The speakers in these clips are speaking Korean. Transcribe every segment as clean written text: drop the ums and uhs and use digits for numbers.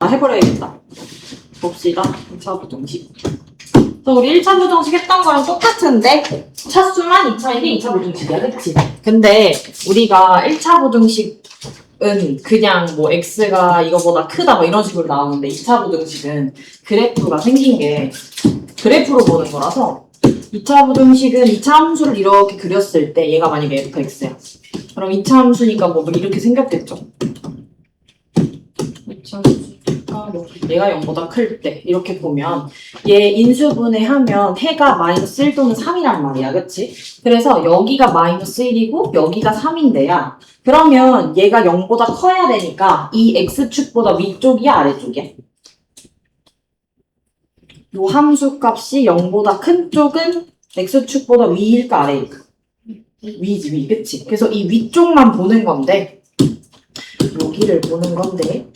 해버려야겠다. 봅시다. 2차 부등식. 우리 1차 부등식 했던 거랑 똑같은데 차수만 2차인데 2차 부등식이야, 그치? 근데 우리가 1차 부등식은 그냥 뭐 x가 이거보다 크다 뭐 이런 식으로 나오는데 2차 부등식은 그래프가 생긴 게 그래프로 보는 거라서 2차 부등식은 2차 함수를 이렇게 그렸을 때 얘가 만약에 fx야. 그럼 2차 함수니까 뭐 이렇게 생겼겠죠? 2차 함수니까 뭐 얘가 0보다 클 때 이렇게 보면 얘 인수분해하면 해가 마이너스 1 또는 3이란 말이야, 그치? 그래서 여기가 마이너스 1이고 여기가 3인데야 그러면 얘가 0보다 커야 되니까 이 x축보다 위쪽이야, 아래쪽이야? 요 함수 값이 0보다 큰 쪽은 x축보다 위일까 아래일까? 위지, 위, 그치? 그래서 이 위쪽만 보는 건데 여기를 보는 건데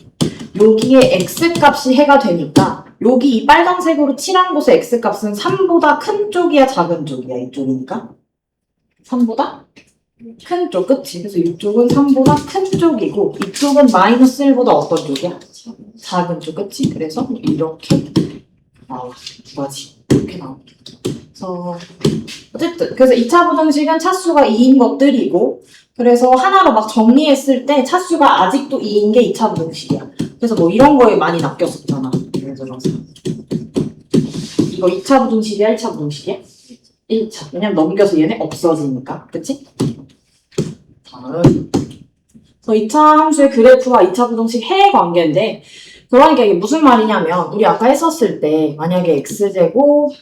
여기에 x값이 해가 되니까 여기 이 빨간색으로 칠한 곳의 x값은 3보다 큰 쪽이야, 작은 쪽이야? 이쪽이니까 3보다 큰 쪽, 그치? 그래서 이쪽은 3보다 큰 쪽이고 이쪽은 마이너스 1보다 어떤 쪽이야? 작은 쪽, 그치? 그래서 이렇게 나와. 뭐지? 이렇게 나와. 그래서 어쨌든 그래서 2차 부등식은 차수가 2인 것들이고 그래서 하나로 막 정리했을 때 차수가 아직도 2인 게 2차 부등식이야. 그래서 뭐 이런 거에 많이 낚였었잖아. 예를 들어서 이거 2차 부등식이야, 1차 부등식이야? 1차. 왜냐면 넘겨서 얘네 없어지니까. 그치? 다음. 그래서 2차 함수의 그래프와 2차 부등식 해의 관계인데 그러니까 이게 무슨 말이냐면 우리 아까 했었을 때 만약에 x제곱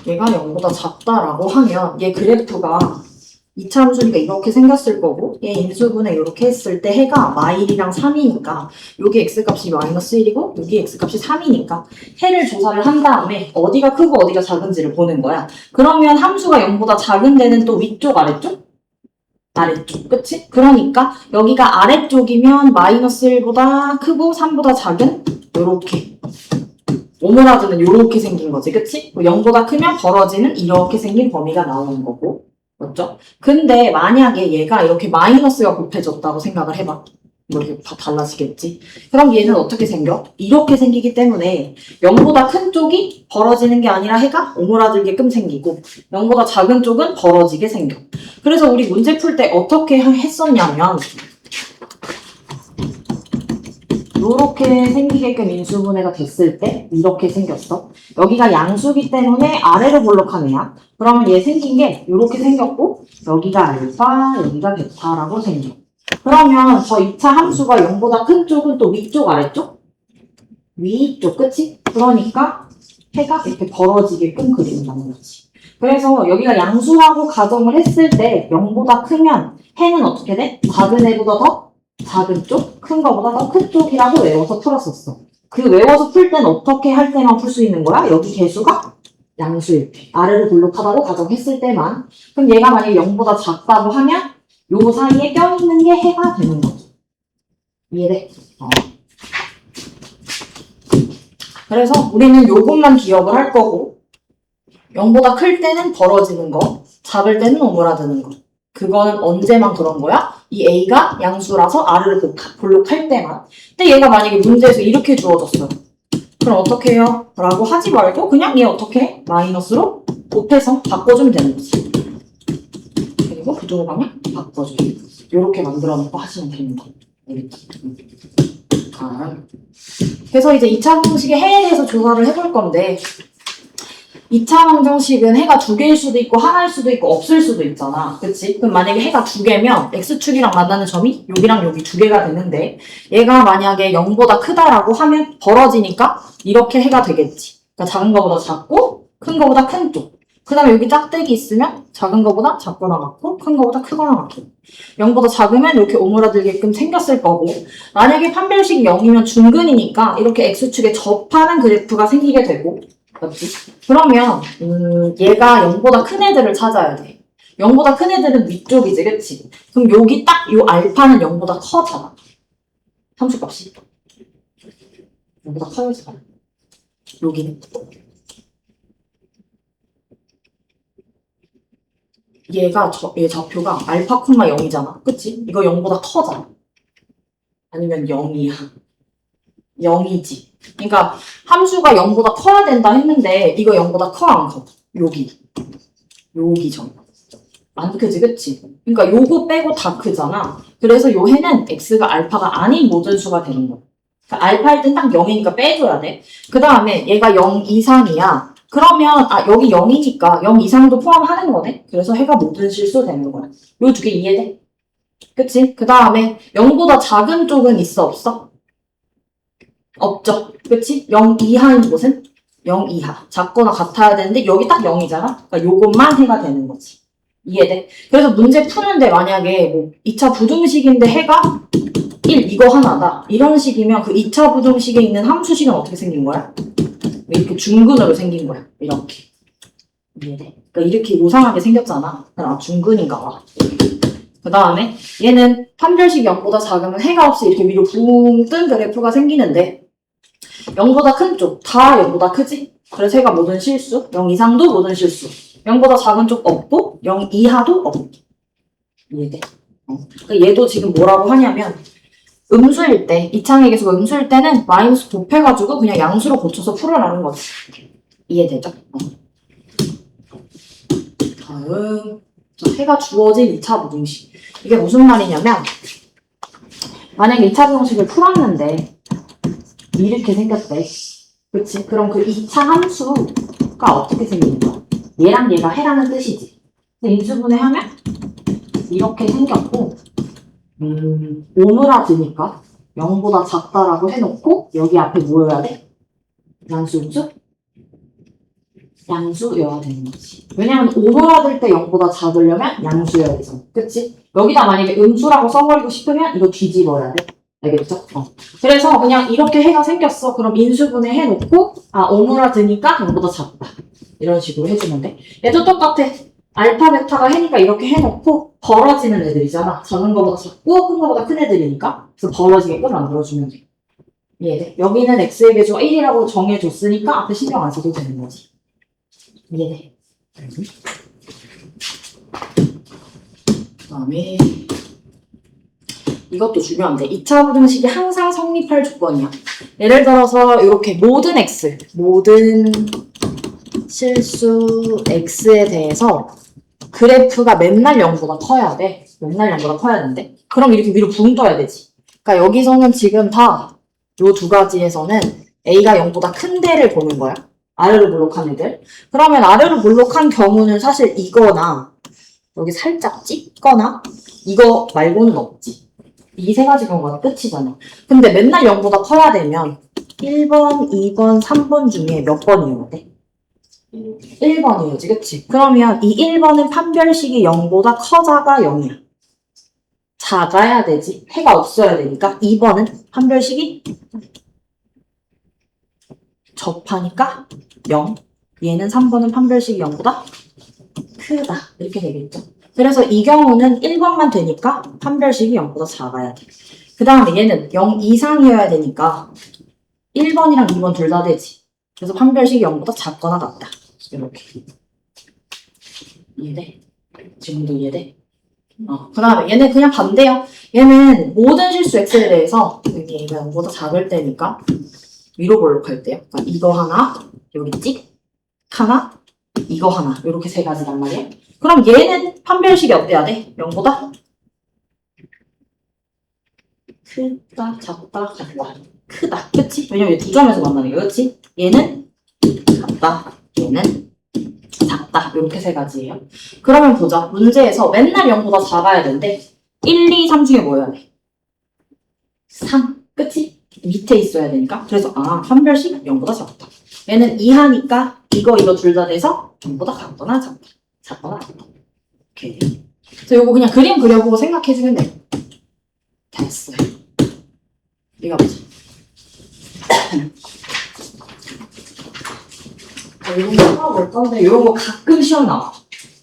얘가 0보다 작다라고 하면 얘 그래프가 2차 함수니까 이렇게 생겼을 거고 얘 인수분해 이렇게 했을 때 해가 마일이랑 3이니까 여기 x값이 마이너스 1이고 여기 x값이 3이니까 해를 조사를 한 다음에 어디가 크고 어디가 작은지를 보는 거야. 그러면 함수가 0보다 작은 데는 또 위쪽 아래쪽? 아래쪽, 그치? 그러니까 여기가 아래쪽이면 마이너스 1보다 크고 3보다 작은 요렇게 오므라드는 요렇게 생긴 거지, 그치? 0보다 크면 벌어지는 이렇게 생긴 범위가 나오는 거고 맞죠? 근데 만약에 얘가 이렇게 마이너스가 곱해졌다고 생각을 해봐. 뭐 이렇게 다 달라지겠지? 그럼 얘는 어떻게 생겨? 이렇게 생기기 때문에 0보다 큰 쪽이 벌어지는 게 아니라 해가 오므라들게끔 생기고 0보다 작은 쪽은 벌어지게 생겨. 그래서 우리 문제 풀 때 어떻게 했었냐면 이렇게 생기게끔 인수분해가 됐을 때 이렇게 생겼어. 여기가 양수기 때문에 아래로 볼록한 애야. 그러면 얘 생긴 게 이렇게 생겼고 여기가 알파, 여기가 베타라고 생겨. 그러면 저 2차 함수가 0보다 큰 쪽은 또 위쪽, 아래쪽? 위쪽, 그치? 그러니까 해가 이렇게 벌어지게끔 그린다는 거지. 그래서 여기가 양수라고 가정을 했을 때 0보다 크면 해는 어떻게 돼? 작은 애보다 더 작은 쪽, 큰 거보다 더 큰 쪽이라고 외워서 풀었었어. 그 외워서 풀 땐 어떻게 할 때만 풀 수 있는 거야? 여기 개수가 양수일 때. 아래로 볼록하다고 가정했을 때만. 그럼 얘가 만약에 0보다 작다고 하면 요 사이에 껴있는 게 해가 되는 거죠. 이해돼? 그래서 우리는 요것만 기억을 할 거고 0보다 클 때는 벌어지는 거, 작을 때는 오므라드는 거. 그거는 언제만 그런 거야? 이 A가 양수라서 R을 볼록할 때만. 근데 얘가 만약에 문제에서 이렇게 주어졌어요. 그럼 어떻게 해요? 라고 하지 말고 그냥 얘 어떻게 해? 마이너스로 곱해서 바꿔주면 되는 거지. 그리고 부등호 방향 바꿔주면 이렇게 만들어 놓고 하시면 됩니다. 그래서 이제 2차 방정식의 해에 대해서 조사를 해볼 건데 2차 방정식은 해가 두 개일 수도 있고 하나일 수도 있고 없을 수도 있잖아. 그치? 그럼 만약에 해가 두 개면 x축이랑 만나는 점이 여기랑 여기 두 개가 되는데 얘가 만약에 0보다 크다라고 하면 벌어지니까 이렇게 해가 되겠지. 그러니까 작은 거보다 작고 큰 거보다 큰 쪽. 그 다음에 여기 짝대기 있으면 작은 거보다 작거나 같고 큰 거보다 크거나 같고 0보다 작으면 이렇게 오므라들게끔 생겼을 거고 만약에 판별식이 0이면 중근이니까 이렇게 x축에 접하는 그래프가 생기게 되고 맞지? 그러면 얘가 0보다 큰 애들을 찾아야 돼. 0보다 큰 애들은 위쪽이지, 그치? 그럼 여기 딱 요 알파는 0보다 커잖아. 함수값이. 0보다 커야지. 여기는. 얘 좌표가 알파, 0이잖아. 그치? 이거 0보다 커잖아. 아니면 0이야. 0이지. 그러니까 함수가 0보다 커야 된다 했는데 이거 0보다 커 안 커? 여기 점. 안 크지, 그치? 그러니까 요거 빼고 다 크잖아. 그래서 요 해는 x가 알파가 아닌 모든 수가 되는 거야. 그러니까 알파일 땐 딱 0이니까 빼줘야 돼. 그 다음에 얘가 0 이상이야. 그러면 여기 0이니까 0 이상도 포함하는 거네. 그래서 해가 모든 실수 되는 거야. 요 두 개 이해돼? 그치? 그 다음에 0보다 작은 쪽은 있어, 없어? 없죠. 그치? 0 이하인 곳은 0 이하. 작거나 같아야 되는데 여기 딱 0이잖아. 그러니까 요것만 해가 되는 거지. 이해돼? 그래서 문제 푸는데 만약에 뭐 2차 부등식인데 해가 1 이거 하나다. 이런 식이면 그 2차 부등식에 있는 함수식은 어떻게 생긴 거야? 이렇게 중근으로 생긴 거야. 이렇게. 이해돼? 그러니까 이렇게 요상하게 생겼잖아. 중근인가 봐. 그 다음에 얘는 판별식 0보다 작으면 해가 없이 이렇게 위로 붕 뜬 그래프가 생기는데 0보다 큰 쪽 다 0보다 크지? 그래서 해가 모든 실수, 0 이상도 모든 실수. 0보다 작은 쪽 없고 0 이하도 없고. 이해돼? 그러니까 얘도 지금 뭐라고 하냐면 음수일 때, 이창의 계수가 음수일 때는 마이너스 곱해가지고 그냥 양수로 고쳐서 풀어라는 거지. 이해되죠? 다음 자, 해가 주어진 2차 부등식. 이게 무슨 말이냐면 만약에 2차 부등식을 풀었는데 이렇게 생겼대. 그치? 그럼 그 2차 함수가 어떻게 생기는 거야? 얘랑 얘가 해라는 뜻이지. 근데 인수분해하면 이렇게 생겼고 오므라드니까 0보다 작다라고 해놓고 여기 앞에 뭐여야 돼? 양수음수? 양수여야 되는 거지. 왜냐면 오므라들 때 0보다 작으려면 양수여야 되잖아. 그치? 여기다 만약에 음수라고 써버리고 싶으면 이거 뒤집어야 돼. 알겠죠? 그래서 그냥 이렇게 해가 생겼어. 그럼 인수분해 해놓고 오므라드니까 0보다 작다. 이런 식으로 해주면 돼. 얘도 똑같아. 알파, 베타가 해니까 이렇게 해놓고 벌어지는 애들이잖아. 작은 거보다 작고 큰 거보다 큰 애들이니까. 그래서 벌어지게끔 만들어주면 돼. 이해돼? 여기는 x의 계수가 1이라고 정해줬으니까 앞에 신경 안 써도 되는 거지. 이해돼? 그 다음에 이것도 중요한데 2차 부등식이 항상 성립할 조건이야. 예를 들어서 이렇게 모든 x, 모든 실수 x에 대해서 그래프가 맨날 0보다 커야 돼. 맨날 0보다 커야 되는데 그럼 이렇게 위로 붕 떠야 되지. 그러니까 여기서는 지금 다 요 두 가지에서는 a가 0보다 큰 데를 보는 거야. 아래로 몰록한 애들. 그러면 아래로 몰록한 경우는 사실 이거나 여기 살짝 찍거나 이거 말고는 없지. 이 세 가지 경우가 끝이잖아. 근데 맨날 0보다 커야 되면 1번, 2번, 3번 중에 몇 번이어야 돼? 1번이어야지, 그치? 그러면 이 1번은 판별식이 0보다 커자가 0이야. 작아야 되지. 해가 없어야 되니까 2번은 판별식이 접하니까 0. 얘는 3번은 판별식이 0보다 크다. 이렇게 되겠죠. 그래서 이 경우는 1번만 되니까 판별식이 0보다 작아야 돼. 그 다음에 얘는 0 이상이어야 되니까 1번이랑 2번 둘 다 되지. 그래서 판별식이 0보다 작거나 같다. 이렇게. 이해돼? 지금도 이해돼? 그 다음에 얘는 그냥 반대야. 얘는 모든 실수 x에 대해서 여기 얘가 0보다 작을 때니까 위로 볼록할 때요. 그러니까 이거 하나, 여기 찍 하나, 이거 하나. 이렇게 세 가지란 말이야. 그럼 얘는 판별식이 어때야 돼? 0보다 크다, 작다, 같다. 크다. 그치? 왜냐면 두 점에서 만나는 거 그치? 얘는 같다, 얘는 작다. 이렇게 세 가지예요. 그러면 보자. 문제에서 맨날 0보다 작아야 되는데 1, 2, 3 중에 뭐 해야 돼? 3. 그치? 밑에 있어야 되니까. 그래서 판별식 0보다 작다. 얘는 이하니까 이거 둘 다 돼서 0보다 같거나 작다. 작거나 같다. 오케이. 그래서 요거 그냥 그림 그려보고 생각해주면 돼. 됐어요. 이거 보자. 이런 거 풀어볼 건데 이런 거 가끔 시험 나와.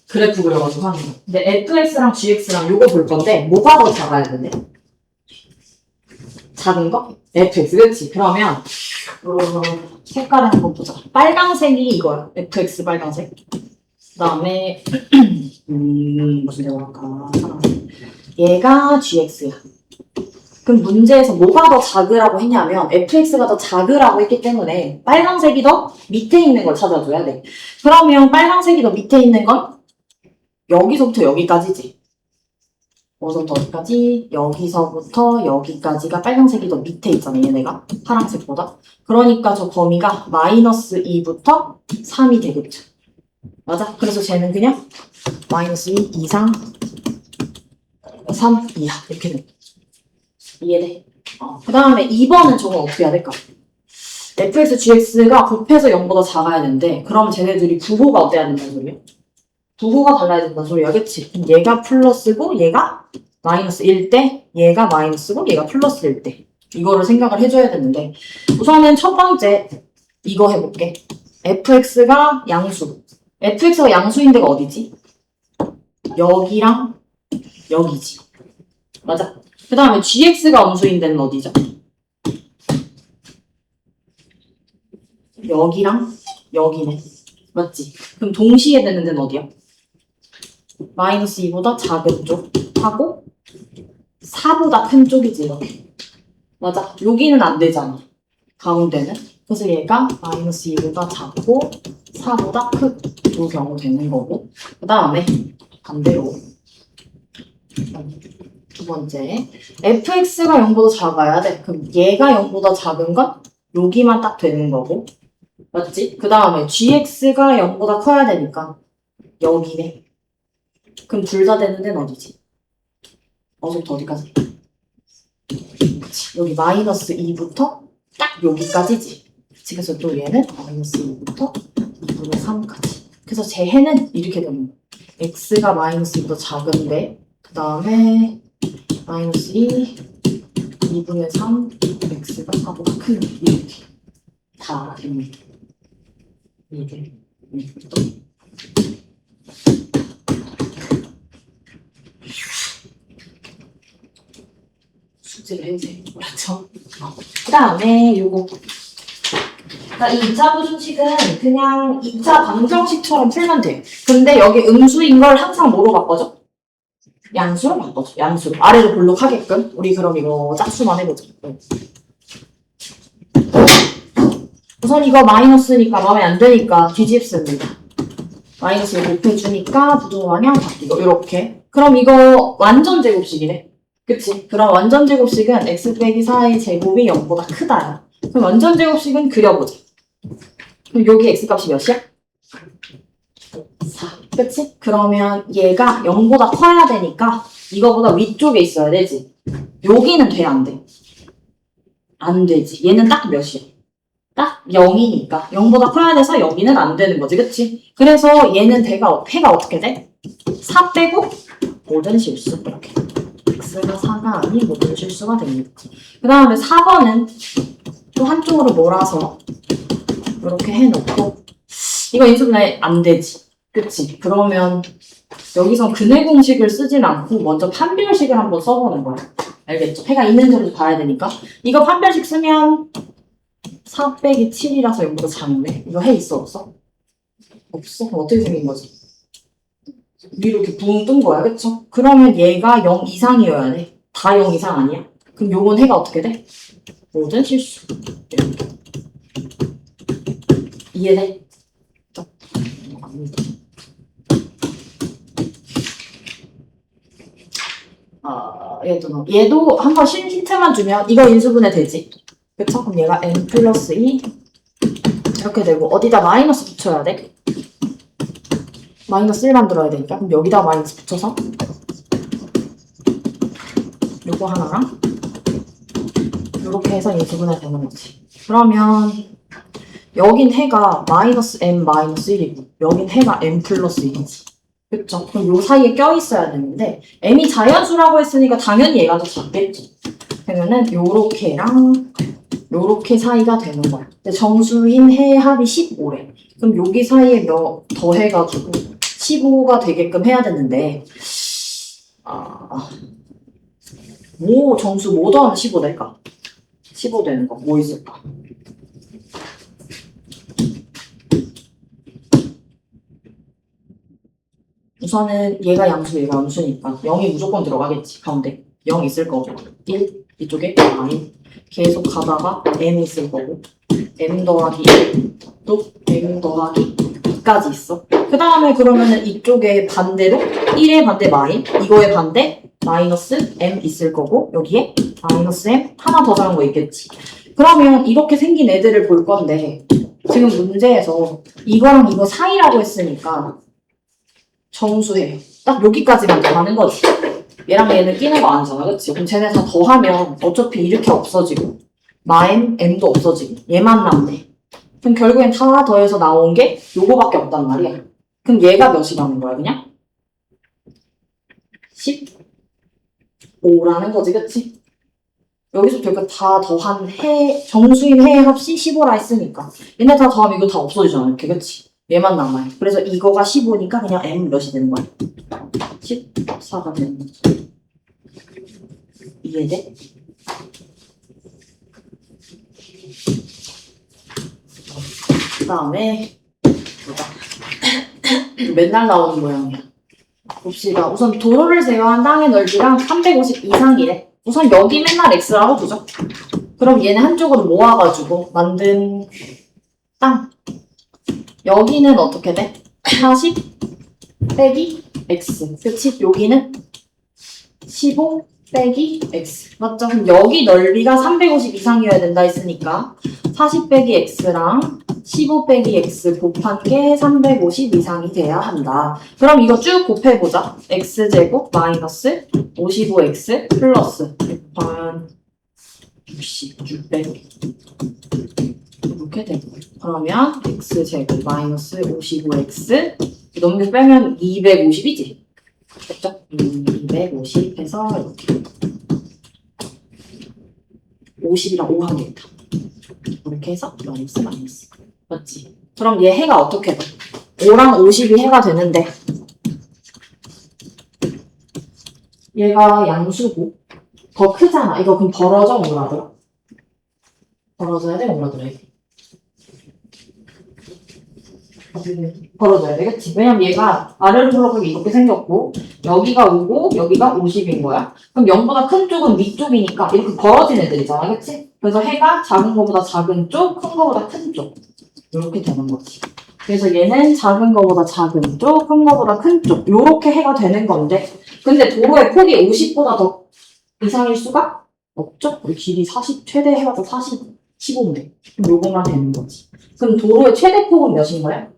그래프 그려가지고 하는 거. 근데 fx랑 gx랑 요거 볼 건데 뭐가 더 작아야 되는데? 작은 거? fx, 그치? 그러면 색깔을 한번 보자. 빨강색이 이거야. fx 빨강색. 그 다음에 무슨 대로 할까? 얘가 gx야. 그럼 문제에서 뭐가 더 작으라고 했냐면 fx가 더 작으라고 했기 때문에 빨간색이 더 밑에 있는 걸 찾아줘야 돼. 그러면 빨간색이 더 밑에 있는 건 여기서부터 여기까지지. 어디서부터 어디까지? 여기서부터 여기까지가 빨간색이 더 밑에 있잖아, 얘네가. 파란색보다. 그러니까 저 범위가 마이너스 2부터 3이 되겠죠. 맞아? 그래서 쟤는 그냥 마이너스 2 이상 3 이하 이렇게 돼. 이해돼? 그 다음에 2번은 저건 어떻게 해야 될까? fx, gx가 곱해서 0보다 작아야 되는데 그럼 쟤네들이 부호가 어때야 된다는 소리야? 부호가 달라야 된다는 소리야, 그치? 그럼 얘가 플러스고 얘가 마이너스 1 때 얘가 마이너스고 얘가 플러스일 때 이거를 생각을 해줘야 되는데 우선은 첫 번째 이거 해볼게. fx가 양수. fx가 양수인 데가 어디지? 여기랑 여기지. 맞아? 그 다음에 gx가 음수인 데는 어디죠? 여기랑 여기네. 맞지? 그럼 동시에 되는 데는 어디야? 마이너스 2보다 작은 쪽하고 4보다 큰 쪽이지, 이렇게. 맞아? 여기는 안 되잖아. 가운데는. 그래서 얘가 마이너스 2보다 작고 4보다 큰 이 경우 되는 거고. 그 다음에 반대로 두 번째 fx가 0보다 작아야 돼. 그럼 얘가 0보다 작은 건 여기만 딱 되는 거고. 맞지? 그 다음에 gx가 0보다 커야 되니까 여기네. 그럼 둘 다 되는 데는 어디지? 어디부터 어디까지? 그치. 여기 마이너스 2부터 딱 여기까지지. 그치. 그래서 또 얘는 마이너스 2부터 2분의 3까지. 그래서 제 해는 이렇게 되는 거야. x가 마이너스 2보다 작은데 그 다음에 마이너스 2 2분의 3 x가 4보다 큰 이렇게 다 됩니다. 이게 또 숙제를 해도 돼. 그렇죠? 그 다음에 요거. 그러니까 이 2차 부등식은 그냥 2차 방정식처럼 풀면 돼. 근데 여기 음수인 걸 항상 뭐로 바꿔줘? 양수로 바꿔줘. 양수로. 아래로 볼록하게끔. 우리 그럼 이거 짝수만 해보자. 우선 이거 마이너스니까 마음에 안 드니까 뒤집습니다. 마이너스를 곱해주니까 부등방향 바뀌고 이렇게. 그럼 이거 완전 제곱식이네. 그치? 그럼 완전 제곱식은 x 빼기 4의 제곱이 0보다 크다야. 그럼 완전 제곱식은 그려보자. 그럼 여기 x값이 몇이야? 4. 그치? 그러면 얘가 0보다 커야 되니까 이거보다 위쪽에 있어야 되지. 여기는 돼, 안 돼? 안 되지. 얘는 딱 몇이야? 딱 0이니까 0보다 커야 돼서 여기는 안 되는 거지, 그치? 그래서 얘는 해가 어떻게 돼? 4 빼고 모든 실수 이렇게 x가 4가 아닌 모든 실수가 됩니다. 그 다음에 4번은 또 한쪽으로 몰아서 이렇게 해놓고 이거 인수분해 안 되지, 그치? 그러면 여기서 근해 공식을 쓰진 않고 먼저 판별식을 한번 써보는 거야. 알겠죠? 해가 있는지를 봐야 되니까 이거 판별식 쓰면 4 빼기 7이라서 0보다 작네. 이거 해 있어, 없어? 없어? 그럼 어떻게 생긴 거지? 위로 이렇게 붕 뜬 거야, 그쵸? 그러면 얘가 0 이상이어야 돼. 다 0 이상 아니야? 그럼 요건 해가 어떻게 돼? 모든 실수. 이렇게. 이해돼? 얘도 한번 힌트만 주면 이거 인수분해 되지? 그쵸? 그럼 얘가 n 플러스 2 이렇게 되고 어디다 마이너스 붙여야 돼? 마이너스 1 만들어야 되니까 그럼 여기다 마이너스 붙여서 요거 하나랑 요렇게 해서 인수분해 되는 거지. 그러면 여긴 해가 마이너스 m 마이너스 1이고 여긴 해가 m 플러스 1이지. 그쵸? 그럼 요 사이에 껴있어야 되는데 m이 자연수라고 했으니까 당연히 얘가 더 작겠지. 그러면은 요렇게랑 요렇게 사이가 되는 거야. 근데 정수인 해의 합이 15래. 그럼 여기 사이에 몇 더해가지고 15가 되게끔 해야 되는데 정수 뭐 더하면 15 될까? 15 되는 거 뭐 있을까? 우선은 얘가 양수 얘가 음수니까 0이 무조건 들어가겠지. 가운데 0 있을 거고 1 이쪽에 마인. 계속 가다가 m 있을 거고 m 더하기 1, 또 m 더하기 2까지 있어. 그 다음에 그러면은 이쪽에 반대로 1의 반대 마인, 이거의 반대 마이너스 m 있을 거고 여기에 마이너스 m 하나 더 작은 거 있겠지. 그러면 이렇게 생긴 애들을 볼 건데 지금 문제에서 이거랑 이거 사이라고 했으니까 정수해. 딱 여기까지만 가는 거지. 얘랑 얘는 끼는 거 아니잖아, 그치? 그럼 쟤네 다 더하면 어차피 이렇게 없어지고 마엔 m도 없어지고 얘만 남네. 그럼 결국엔 다 더해서 나온 게 요거밖에 없단 말이야. 그럼 얘가 몇이라는 거야, 그냥? 15라는 거지, 그치? 여기서부터 여기까지 다 더한 정수인 해의 합이 15라 했으니까 얘네 다 더하면 이거 다 없어지잖아, 이렇게, 그치? 얘만 남아요. 그래서 이거가 15니까 그냥 m 몇이 되는 거야? 14가 되는 거지. 이해돼? 그 다음에 보자. 맨날 나오는 모양이야. 봅시다. 우선 도로를 제외한 땅의 넓이랑 350 이상이래. 우선 여기 맨날 x라고 보죠. 그럼 얘네 한쪽으로 모아가지고 만든 땅. 여기는 어떻게 돼? 40 빼기 x. 그치? 여기는 15 빼기 x. 맞죠? 그럼 여기 넓이가 350 이상이어야 된다 했으니까 40 빼기 x랑 15 빼기 x 곱한 게 350 이상이 돼야 한다. 그럼 이거 쭉 곱해보자. x제곱 마이너스 55x 플러스 곱하면 60, 600 이렇게 되고 그러면 x제곱 마이너스 55x 넘겨 빼면 250이지? 됐죠? 250 해서 이렇게 50이랑 5 하겠다. 이렇게 해서 마이너스 마이너스. 맞지? 그럼 얘 해가 어떻게 돼? 5랑 50이 해가 되는데 얘가 양수고 더 크잖아. 이거 그럼 벌어져 오라더라? 벌어져야 돼? 오라더라? 벌어져야 돼, 그치? 왜냐면 얘가 아래로 들어가기 이렇게 생겼고 여기가 5고 여기가 50인 거야. 그럼 0보다 큰 쪽은 위쪽이니까 이렇게 벌어진 애들이잖아, 그치? 그래서 해가 작은 거보다 작은 쪽, 큰 거보다 큰 쪽 이렇게 되는 거지. 그래서 얘는 작은 거보다 작은 쪽, 큰 거보다 큰 쪽 이렇게 해가 되는 건데 근데 도로의 폭이 50보다 더 이상일 수가 없죠? 우리 길이 40, 최대 해봐도 40, 15인데 그럼 요거만 되는 거지. 그럼 도로의 최대 폭은 몇인 거야?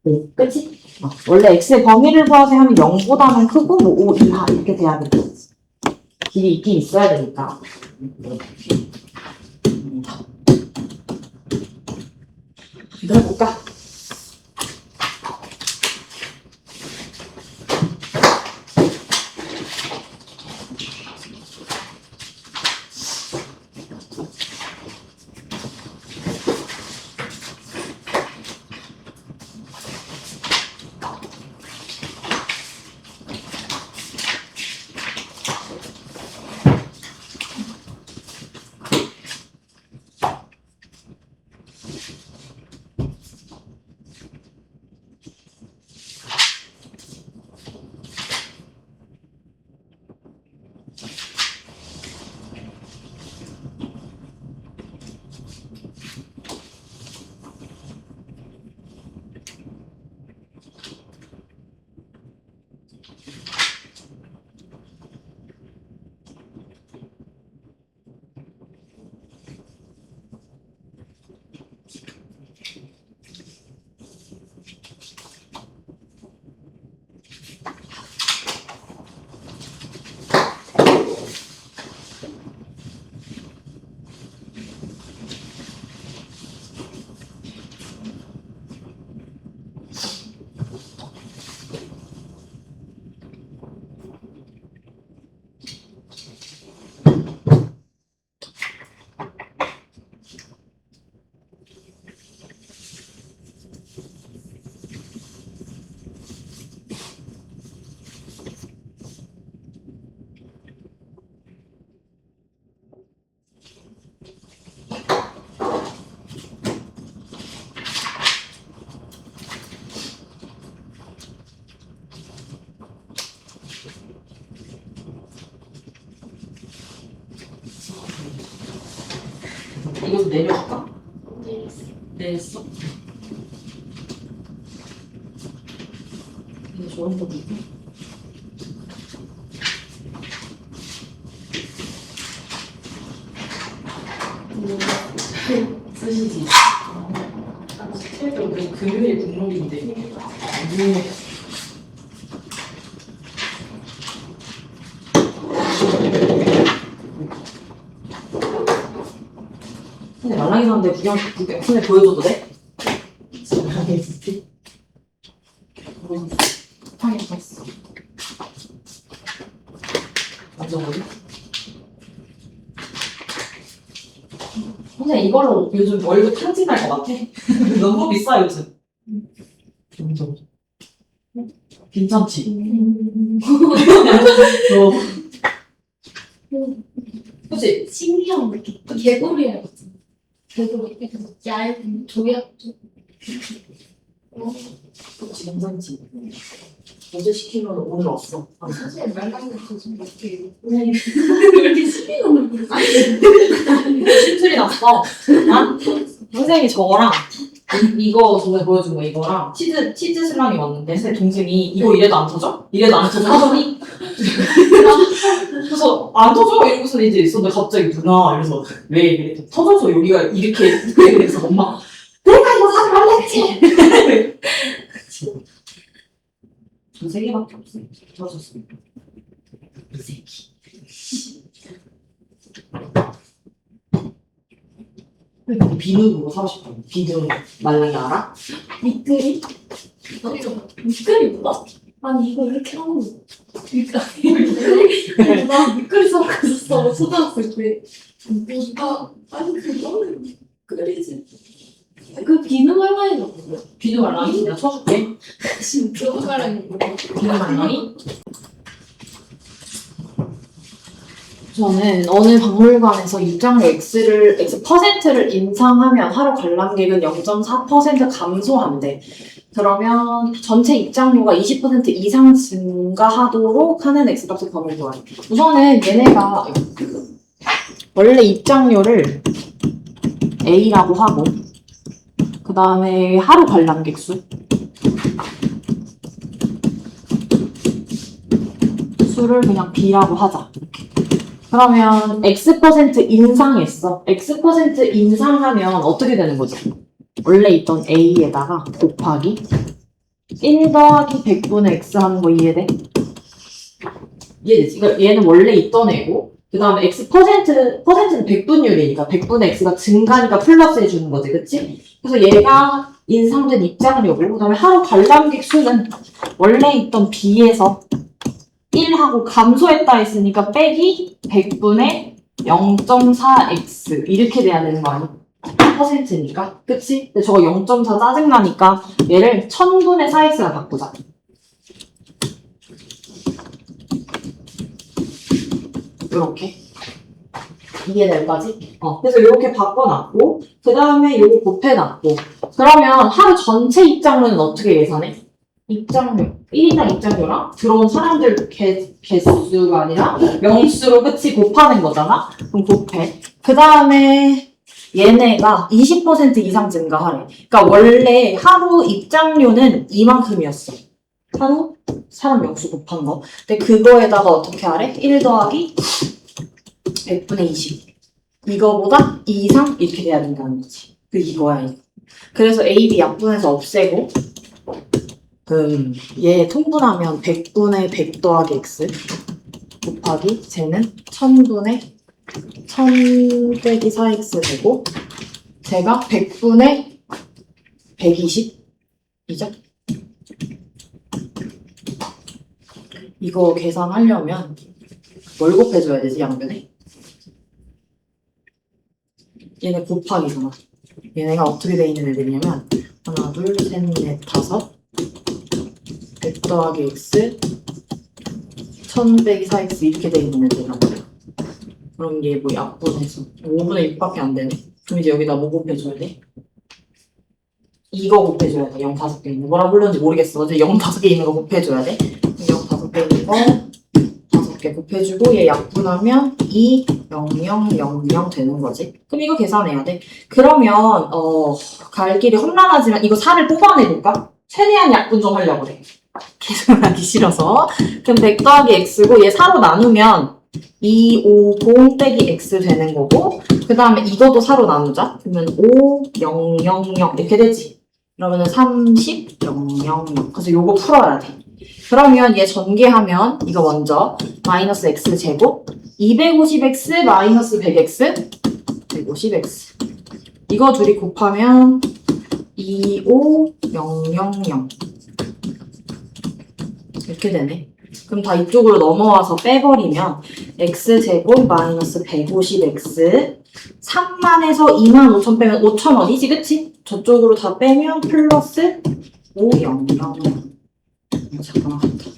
오, 그치? 원래 x의 범위를 구하세 하면 0보다는 크고 뭐 5 이하 이렇게 돼야 되겠지. 길이 있긴 있어야 되니까. 이거 해볼까? 이거 좀 내려볼까? 내렸어? 이게 좋은 거지. 쓰시지. 실제로 금요일 등록인데. 근데 말랑이 사는데 구경 손에 보여줘도 돼? 말랑이 스티? 당했어. 만져보지? 근데 이걸로 요즘 월급 탕진할 것 같아. 너무 비싸 요즘. 만져보자. 괜찮지? 그치? 신기한 느낌. 개구리알 같은. 개구리 약간 얇은 조약. 그치, 괜찮지? 어제 시키면 오늘 왔어. 사실 말랑이도 좀 이렇게 왜 이렇게 신기한 느낌. 심술이 났어. 난 선생님이 저거랑 이거 전에 보여준 거 이거랑 치즈 슬랑이 왔는데 제 동생이 이거 이래도 안 터져? 이래도 안 터져? 하더니 그래서 안 터져? 이러고서 이제 있었는데 갑자기 누나 이래서 왜 이래? 터져서 여기가 이렇게 그래서 엄마 내가 이거 사지 말랬지. 세 개밖에 없어. 터졌어. 세 개. 비누로 사고 싶어. 비누 말랑이 알아? 밑그림? 밑그림 뭐야? 아니 이거 이렇게 하는 거. 나 밑그림 생각했었어 초등학생 때. 뭔가 아니 그거는 밑그리지. 그 비누 말랑이가 뭐야? 비누 말랑이? 내가 쳐줄게. 진짜 말랑이 뭐야? 비누 말랑이? 저는 어느 박물관에서 입장료 X%를 인상하면 하루 관람객은 0.4% 감소한대. 그러면 전체 입장료가 20% 이상 증가하도록 하는 엑스박스 범위를 좋아해. 우선은 얘네가 원래 입장료를 A라고 하고 그 다음에 하루 관람객 수를 그냥 B라고 하자. 이렇게. 그러면 X% 인상했어. X% 인상하면 어떻게 되는 거지? 원래 있던 A에다가 곱하기 1 더하기 100분의 X 하는 거 이해돼? 이해되지? 그러니까 얘는 원래 있던 애고 그 다음에 X%는 100분율이니까 100분의 X가 증가니까 플러스 해주는 거지, 그치? 그래서 얘가 인상된 입장료고 그 다음에 하루 관람객 수는 원래 있던 B에서 1하고 감소했다 했으니까 빼기 100분의 0.4x 이렇게 돼야 되는 거 아니야? %니까 그치? 근데 저거 0.4 짜증나니까 얘를 1000분의 4x가 바꾸자. 이렇게 이해될까지? 그래서 이렇게 바꿔놨고 그 다음에 요거 곱해놨고 그러면 하루 전체 입장료는 어떻게 계산해? 입장료 1인당 입장료랑 들어온 사람들 개수가 아니라 명수로 그치 곱하는 거잖아? 그럼 곱해. 그 다음에 얘네가 20% 이상 증가하래. 그러니까 원래 하루 입장료는 이만큼이었어. 하루 사람 명수 곱한 거. 근데 그거에다가 어떻게 하래? 1 더하기 100분의 20. 이거보다 2 이상 이렇게 돼야 된다는 거지. 이거야 이거. 그래서 A, B 약분해서 없애고 얘 통분하면 100분의 100 더하기 x 곱하기 쟤는 1000분의 1000 빼기 4x 되고 제가 100분의 120이죠? 이거 계산하려면 뭘 곱해줘야 되지 양변에? 얘네 곱하기잖아. 얘네가 어떻게 돼 있는 애들이냐면 하나 둘 셋 넷 다섯 100 더하기 x 1000 빼기 4x 이렇게 돼 있는 애들이란 말이야. 그럼 이게 뭐 약분해서 5분의 6밖에 안 되네. 그럼 이제 여기다 뭐 곱해줘야 돼? 이거 곱해줘야 돼. 0 5개 있는 거. 뭐라 불렀는지 모르겠어. 어제 0 5개 있는 거 곱해줘야 돼. 0 5개 있는 거 5개 이렇게 곱해주고 얘 약분하면 2, 0, 0, 0, 0 되는 거지. 그럼 이거 계산해야 돼. 그러면 갈 길이 험난하지만 이거 4를 뽑아내볼까? 최대한 약분 좀 하려고 그래. 계산하기 싫어서. 그럼 100 더하기 x고 얘 4로 나누면 250 빼기 x 되는 거고 그 다음에 이것도 4로 나누자. 그러면 5, 0, 0, 0 이렇게 되지. 그러면은 30, 0, 0, 0. 그래서 요거 풀어야 돼. 그러면 얘 전개하면 이거 먼저 마이너스 x 제곱 250x 마이너스 100x 150x 이거 둘이 곱하면 25000 이렇게 되네. 그럼 다 이쪽으로 넘어와서 빼버리면 x제곱 마이너스 150x 3만에서 25000 빼면 5000원이지 그치? 저쪽으로 다 빼면 플러스 5000 잠깐만 같아.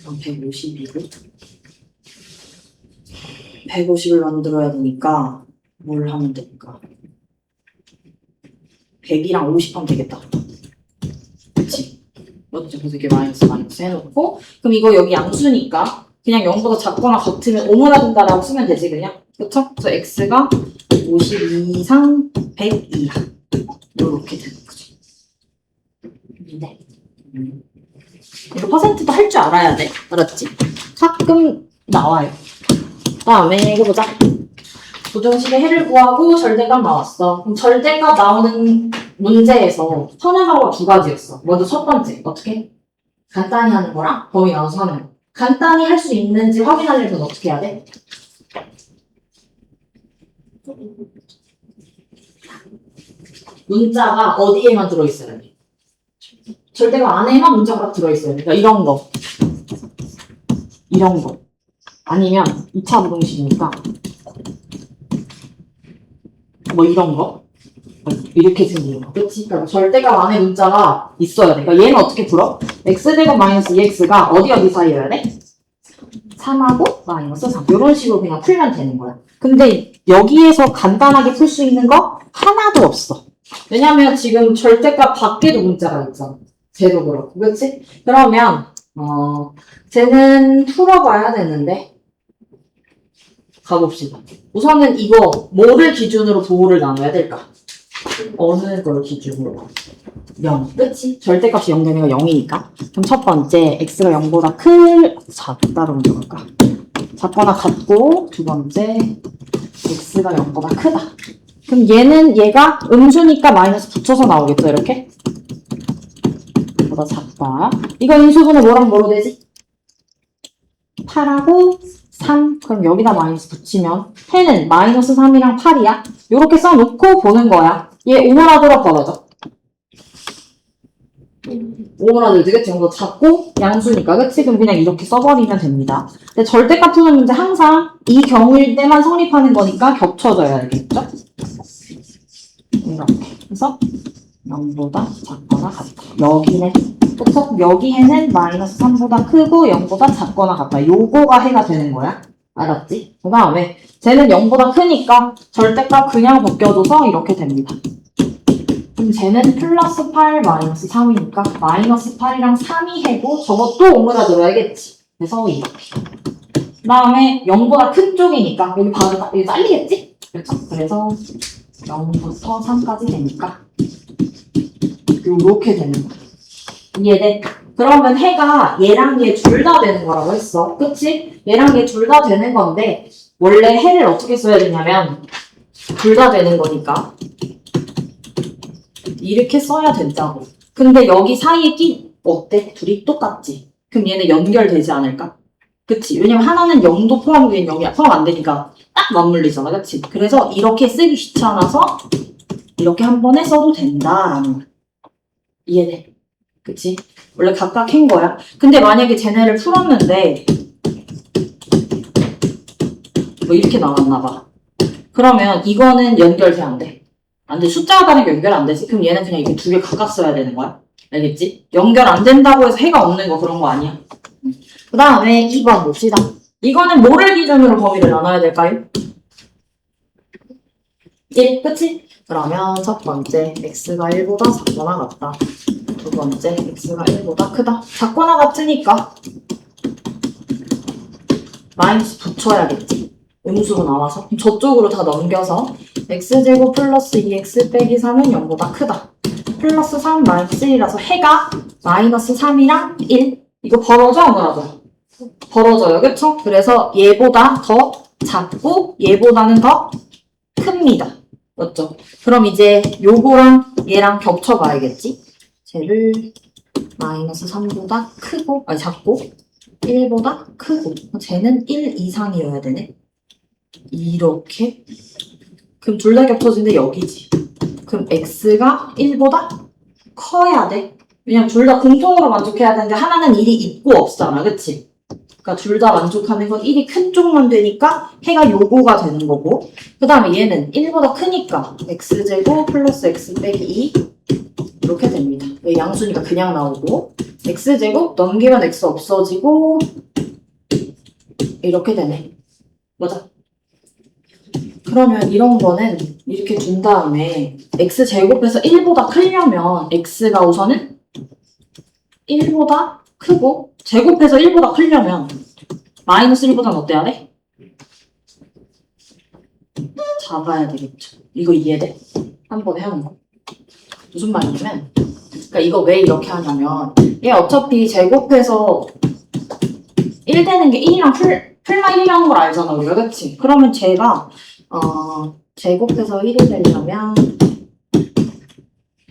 그럼 152를 150을 만들어야 되니까 뭘 하면 될까? 100이랑 50 하면 되겠다. 그치? 어째 그래서 이렇게 마이너스 해놓고 그럼 이거 여기 양수니까 그냥 0보다 작거나 같으면 5모라 된다라고 쓰면 되지 그냥. 그쵸? 그래서 x가 50 이상 100 이하 이렇게 되는 거죠. 네. 이거 퍼센트도 할 줄 알아야 돼. 알았지? 가끔 나와요. 다음에 이거 보자. 부등식의 해를 구하고 절대값 나왔어. 그럼 절대값 나오는 문제에서 선행하고가 두 가지였어. 먼저 첫 번째 어떻게? 간단히 하는 거랑 범위 나눠서 하는 거. 간단히 할 수 있는지 확인하려면 어떻게 해야 돼? 문자가 어디에만 들어있어야 돼? 절대값 안에만 문자가 들어있어요. 그러니까 이런 거. 이런 거. 아니면 2차 부등식이니까 뭐 이런 거. 이렇게 생긴 거. 그렇지? 그러니까 절대값 안에 문자가 있어야 돼. 그러니까 얘는 어떻게 풀어? x제곱 마이너스 2x가 어디 사이여야 돼? 3하고 마이너스 3. 이런 식으로 그냥 풀면 되는 거야. 근데 여기에서 간단하게 풀 수 있는 거 하나도 없어. 왜냐면 지금 절대값 밖에도 문자가 있잖아. 쟤도 그렇고, 그치? 그러면, 쟤는 풀어봐야 되는데, 가봅시다. 우선은 이거, 뭐를 기준으로 부호를 나눠야 될까? 어느 걸 기준으로? 0. 그치? 절대값이 0 되는 거 0이니까. 그럼 첫 번째, x가 0보다 작다로 먼저 볼까? 작거나 같고, 두 번째, x가 0보다 크다. 그럼 얘가 음수니까 마이너스 붙여서 나오겠죠, 이렇게? 보다 작다. 이거 인수분해 뭐로 되지? 8하고 3. 그럼 여기다 마이너스 붙이면 해는 마이너스 3이랑 8이야. 요렇게 써놓고 보는 거야. 얘 오므라들어 떨어져. 오므라들 되겠지? 이거 작고 양수니까 그치? 그럼 그냥 이렇게 써버리면 됩니다. 근데 절대값 푸는 문제 항상 이 경우일 때만 성립하는 거니까 겹쳐져야 되겠죠? 이렇게 해서 0보다 작거나 같다. 여기네. 그쵸? 여기 해는 마이너스 3보다 크고 0보다 작거나 같다. 요거가 해가 되는 거야. 알았지? 그 다음에 쟤는 0보다 크니까 절대값 그냥 벗겨줘서 이렇게 됩니다. 그럼 쟤는 플러스 8 마이너스 3이니까 마이너스 8이랑 3이 해고 저것도 오므라들어야겠지. 그래서 이렇게. 그 다음에 0보다 큰 쪽이니까 여기 바로 여기 잘리겠지? 그렇죠? 그래서 0부터 3까지 되니까 요렇게 되는 거야. 이해돼? 그러면 해가 얘랑 얘 둘 다 되는 거라고 했어. 그치? 얘랑 얘 둘 다 되는 건데 원래 해를 어떻게 써야 되냐면 둘 다 되는 거니까 이렇게 써야 된다고. 근데 여기 사이에 어때? 둘이 똑같지? 그럼 얘는 연결되지 않을까? 그치? 왜냐면 하나는 0도 포함이고 얘는 0이 포함 안 되니까 딱 맞물리잖아. 그치? 그래서 이렇게 쓰기 귀찮아서 이렇게 한 번에 써도 된다라는 거야. 이해돼? 그치? 원래 각각 한 거야. 근데 만약에 쟤네를 풀었는데 뭐 이렇게 나왔나 봐. 그러면 이거는 연결돼 안 돼. 안 돼. 숫자가 다른 게 연결 안 되지. 그럼 얘는 그냥 이렇게 두 개 각각 써야 되는 거야. 알겠지? 연결 안 된다고 해서 해가 없는 거 그런 거 아니야. 그 다음에 2번 봅시다. 이거는 뭐를 기준으로 범위를 나눠야 될까요? 1, 그치? 그러면 첫 번째 x가 1보다 작거나 같다. 두 번째 x가 1보다 크다. 작거나 같으니까 마이너스 붙여야겠지. 음수로 나와서. 그럼 저쪽으로 다 넘겨서 x제곱 플러스 2x 빼기 3은 0보다 크다. 플러스 3 마이너스 1이라서 해가 마이너스 3이랑 1. 이거 벌어져 안 벌어져? 벌어져요. 그쵸? 그래서 얘보다 더 작고 얘보다는 더 큽니다. 맞죠? 그럼 이제 요거랑 얘랑 겹쳐봐야겠지? 쟤를 마이너스 3보다 크고, 아니 작고 1보다 크고 쟤는 1 이상이어야 되네. 이렇게. 그럼 둘 다 겹쳐지는데 여기지. 그럼 x가 1보다 커야 돼. 왜냐면 둘 다 공통으로 만족해야 되는데 하나는 1이 있고 없잖아. 그치? 그러니까 둘 다 만족하는 건 1이 큰 쪽만 되니까 해가 요거가 되는 거고, 그 다음에 얘는 1보다 크니까 x제곱 플러스 x 빼기 2 이렇게 됩니다. 왜 양수니까 그냥 나오고, x제곱 넘기면 x 없어지고 이렇게 되네. 맞아? 그러면 이런 거는 이렇게 둔 다음에 x제곱에서 1보다 크려면 x가 우선은 1보다 크고, 제곱해서 1보다 크려면 마이너스 1보다는 어때야 돼? 작아야 되겠죠. 이거 이해돼? 한 번에 하는 거. 무슨 말이냐면, 그러니까 이거 왜 이렇게 하냐면, 얘 어차피 제곱해서 1 되는 게 1이랑 풀만 1이라는 걸 알잖아, 우리가. 그치? 그러면 제가 제곱해서 1이 되려면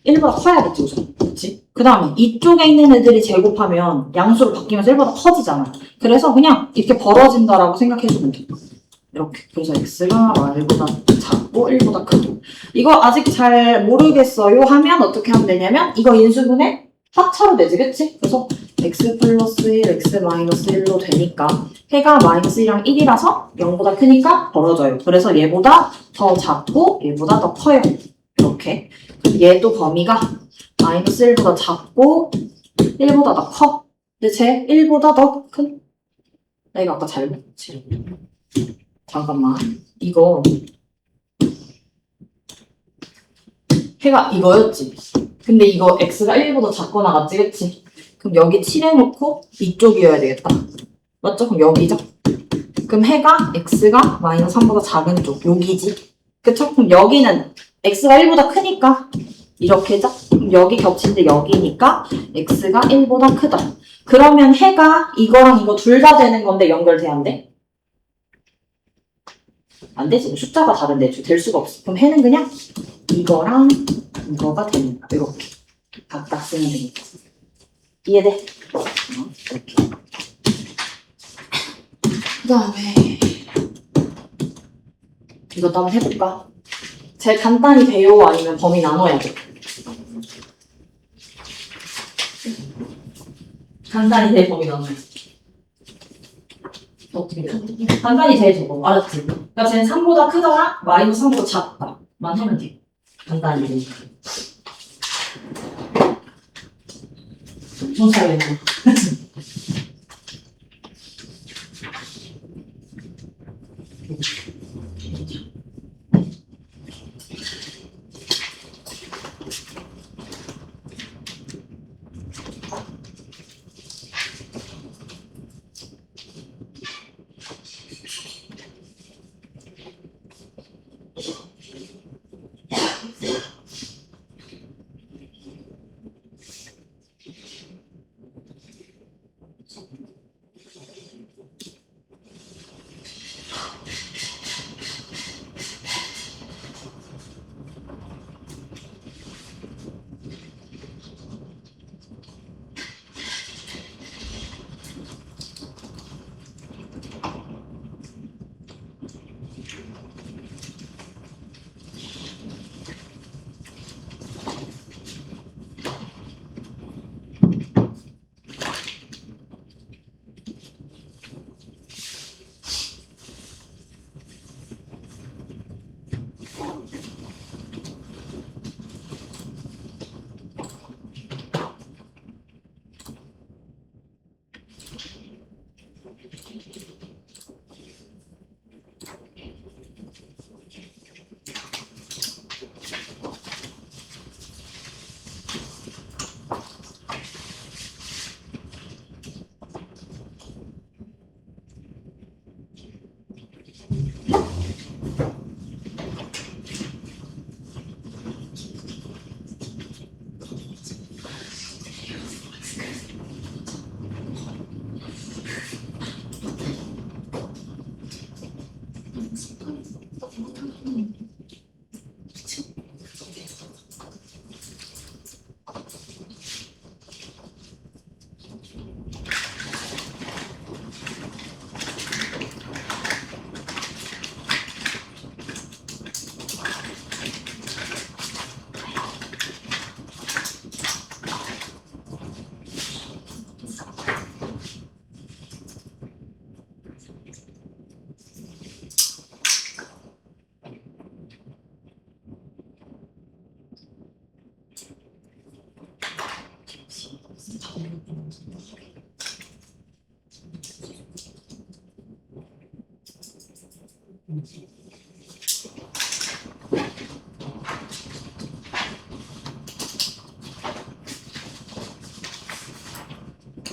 1보다 커야겠지, 우선. 그치? 그 다음에 이쪽에 있는 애들이 제곱하면 양수로 바뀌면서 1보다 커지잖아. 그래서 그냥 이렇게 벌어진다라고 생각해주면 돼. 이렇게. 그래서 x가 y보다 작고 1보다 크고. 이거 아직 잘 모르겠어요 하면 어떻게 하면 되냐면 이거 인수분해 합차로 되지, 그치? 그래서 x 플러스 1, x 마이너스 1로 되니까 해가 마이너스 1이랑 1이라서 0보다 크니까 벌어져요. 그래서 얘보다 더 작고 얘보다 더 커요. 이렇게. 얘도 범위가 마이너스 1보다 작고 1보다 더 커. 근데 쟤 1보다 더 큰. 내가 아까 잘못 치. 잠깐만. 이거 해가 이거였지. 근데 이거 x가 1보다 작거나 같지, 그치? 그럼 여기 7 해놓고 이쪽이어야 되겠다. 맞죠? 그럼 여기죠? 그럼 해가 x가 마이너스 3보다 작은 쪽, 여기지? 그쵸? 그럼 여기는 x가 1보다 크니까 이렇게죠? 그럼 여기 겹치는데 여기니까 x가 1보다 크다. 그러면 해가 이거랑 이거 둘 다 되는 건데 연결돼야 안 돼? 안 되지. 숫자가 다른데 될 수가 없어. 그럼 해는 그냥 이거랑 이거가 되는 거야. 이렇게. 각각 쓰면 되니까. 이해돼? 이렇게. 그 다음에 이것도 한번 해볼까? 제일 간단히 배워 아니면 범위 나눠야 돼? 간단히 제일 범위 나눠야 돼. 어떻게 돼? 간단히 제일 적어. 알았지? 그러니까 쟤는 3보다 크더라, 마이너스 3보다 작다만 하면 돼. 간단히 되니까. 좀 차이겠네.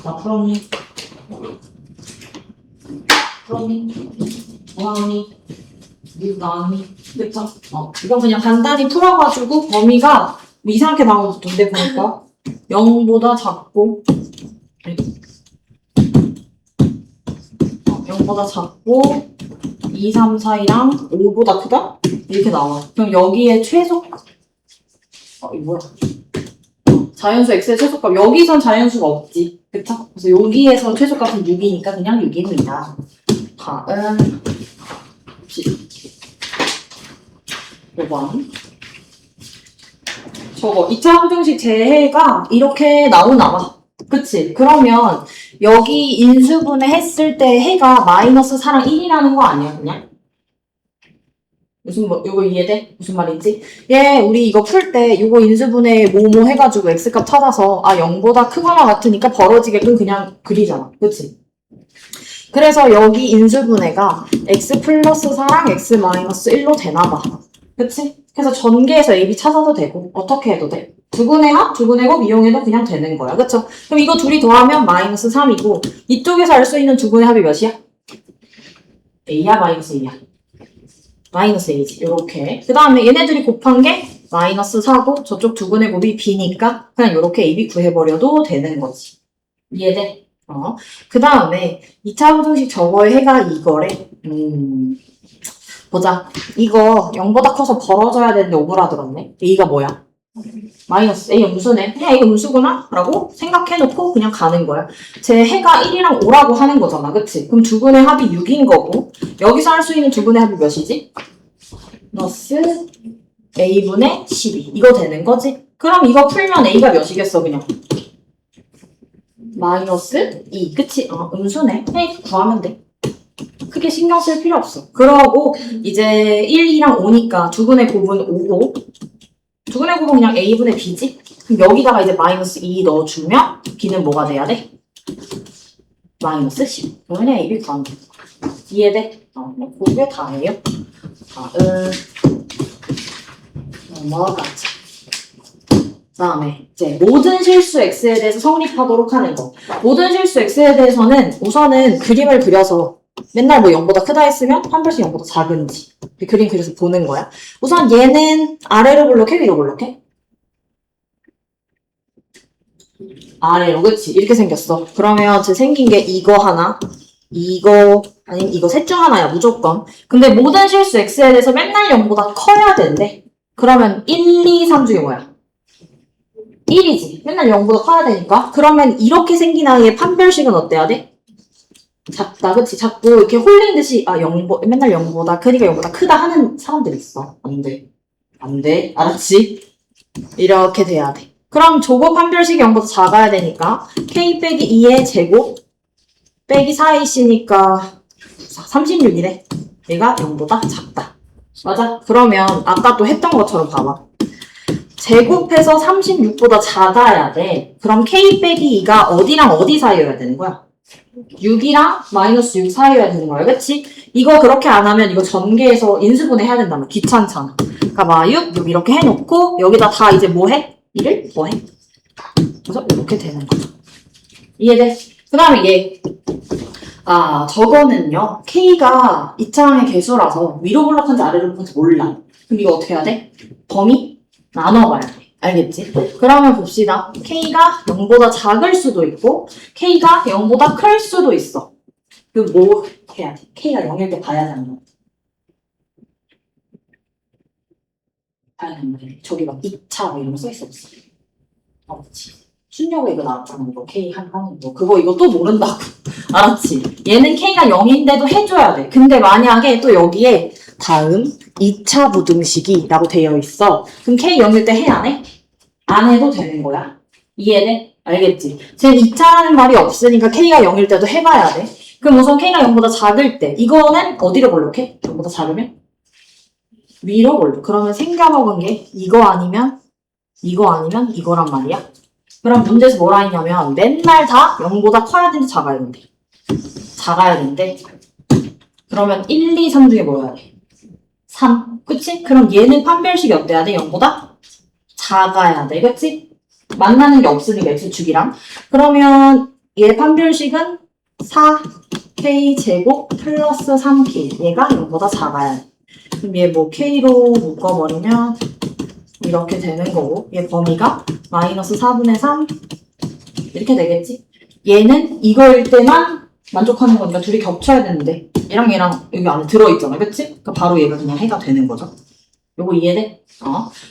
나 풀었니? 뭐하니? 미국 나왔니? 그쵸? 이건 그냥 간단히 풀어가지고 범위가 뭐 이상하게 나오는 건데 보니까 0보다 작고 0보다 작고 2, 3, 4이랑 5보다 크다? 이렇게 나와. 그럼 여기에 최소 이거 뭐야? 자연수 x의 최소값. 여기선 자연수가 없지. 그쵸? 그래서 여기에서 최소값은 6이니까 그냥 6입니다. 다음 5번. 저거 2차 함정식 재해가 이렇게 나오나 봐. 그치? 그러면 여기 인수분해 했을 때 해가 마이너스 4랑 1이라는 거 아니야 그냥? 이거 이해돼? 무슨 말인지? 우리 이거 풀 때 이거 인수분해 뭐뭐 해가지고 x값 찾아서 0보다 크거나 같으니까 벌어지게끔 그냥 그리잖아. 그치? 그래서 여기 인수분해가 x 플러스 4랑 x 마이너스 1로 되나 봐. 그치? 그래서 전개해서 a, b 찾아도 되고 어떻게 해도 돼. 두분의 합, 두분의 곱 이용해도 그냥 되는 거야. 그쵸? 그럼 이거 둘이 더하면 마이너스 3이고 이쪽에서 알 수 있는 두분의 합이 몇이야? a야 마이너스 2야? 마이너스 a지. 요렇게. 그 다음에 얘네들이 곱한 게 마이너스 4고 저쪽 두분의 곱이 b니까 그냥 요렇게 a, b 구해버려도 되는 거지. 이해돼? 그 다음에 2차 함정식 저거의 해가 이거래. 보자. 이거 0보다 커서 벌어져야 되는데 오그라들었네. a가 뭐야? 마이너스 a 음수네. 그냥 이거 음수구나? 라고 생각해놓고 그냥 가는 거야. 제 해가 1이랑 5라고 하는 거잖아. 그치? 그럼 두분의 합이 6인 거고 여기서 할 수 있는 두분의 합이 몇이지? 마이너스 a분의 12. 이거 되는 거지? 그럼 이거 풀면 a가 몇이겠어 그냥? 마이너스 2. 그치? 음수네. 그냥 구하면 돼. 크게 신경 쓸 필요 없어. 그러고 이제 1, 2랑 5니까 두분의 곱은 5고 두분의 곱은 그냥 a분의 b지? 그럼 여기다가 이제 마이너스 2 넣어주면 b는 뭐가 돼야 돼? 마이너스 10. 그러면 a, b 구하면 돼. 이해돼? 그게 다예요. 다음 넘어가자. 다음에 이제 모든 실수 x에 대해서 성립하도록 하는 거. 모든 실수 x에 대해서는 우선은 그림을 그려서 맨날 뭐 0보다 크다 했으면 한 별씩 0보다 작은지 그림 그려서 보는 거야. 우선 얘는 아래로 볼록해? 위로 볼록해? 아래로. 그치? 이렇게 생겼어. 그러면 제 생긴 게 이거 하나 이거 아니면 이거 셋 중 하나야 무조건. 근데 모든 실수 x에 대해서 맨날 0보다 커야 된대. 그러면 1, 2, 3 중에 뭐야? 1이지. 맨날 0보다 커야 되니까. 그러면 이렇게 생긴 아이의 판별식은 어때야 돼? 작다. 그치? 자꾸 이렇게 홀린 듯이 맨날 0보다 크니까 0보다 크다 하는 사람들 있어. 안 돼. 안 돼. 알았지? 이렇게 돼야 돼. 그럼 조곱 판별식이 0보다 작아야 되니까 k 빼기 2의 제곱 빼기 4ac니까 36이래. 얘가 0보다 작다. 맞아? 그러면 아까 또 했던 것처럼 봐봐. 제곱해서 36보다 작아야 돼. 그럼 k 빼기 2가 어디랑 어디 사이여야 되는 거야? 6이랑 마이너스 6 사이여야 되는 거야. 그치? 이거 그렇게 안 하면 이거 전개해서 인수분해 해야 된다면 귀찮잖아. 그러니까 막 6 이렇게 해놓고 여기다 다 이제 뭐 해? 1을 뭐 해? 그래서 이렇게 되는 거죠. 이해돼? 그 다음에 얘. 저거는요. K가 2차항의 개수라서 위로 블록한지 아래로 블록한지 몰라. 그럼 이거 어떻게 해야 돼? 범위 나눠봐야 돼. 알겠지? 그러면 봅시다. K가 0보다 작을 수도 있고 K가 0보다 클 수도 있어. 그 뭐 해야 돼? K가 0일 때 봐야 되는 거. 아니, 저기 막 2차 이런 거 써있었어. 알았지? 순녀가 이거 나왔잖아. 이거 K 하는 거. 그거 이거 또 모른다고. 알았지? 얘는 K가 0인데도 해줘야 돼. 근데 만약에 또 여기에 다음 2차 부등식이라고 되어 있어. 그럼 K 0일 때 해 안 해? 안 해도 되는 거야. 이해돼? 알겠지? 쟤는 2차라는 말이 없으니까 K가 0일 때도 해봐야 돼. 그럼 우선 K가 0보다 작을 때 이거는 어디로 볼록해? 0보다 작으면? 위로 볼록. 그러면 생겨먹은 게 이거 아니면 이거란 말이야. 그럼 문제에서 뭐라 했냐면 맨날 다 0보다 커야 되는데 작아야 된대. 작아야 된대. 그러면 1, 2, 3 중에 뭐 해야 돼? 3. 그치? 그럼 얘는 판별식이 어때야 돼? 0보다 작아야 돼. 그치? 만나는 게 없으니까 x축이랑. 그러면 얘 판별식은 4k제곱 플러스 3k. 얘가 0보다 작아야 돼. 그럼 얘 뭐 k로 묶어버리면 이렇게 되는 거고 얘 범위가 마이너스 4분의 3 이렇게 되겠지? 얘는 이거일 때만 만족하는 거니까 둘이 겹쳐야 되는데 얘랑 여기 안에 들어있잖아. 그치? 그러니까 바로 얘가 그냥 해가 되는 거죠. 요거 이해돼?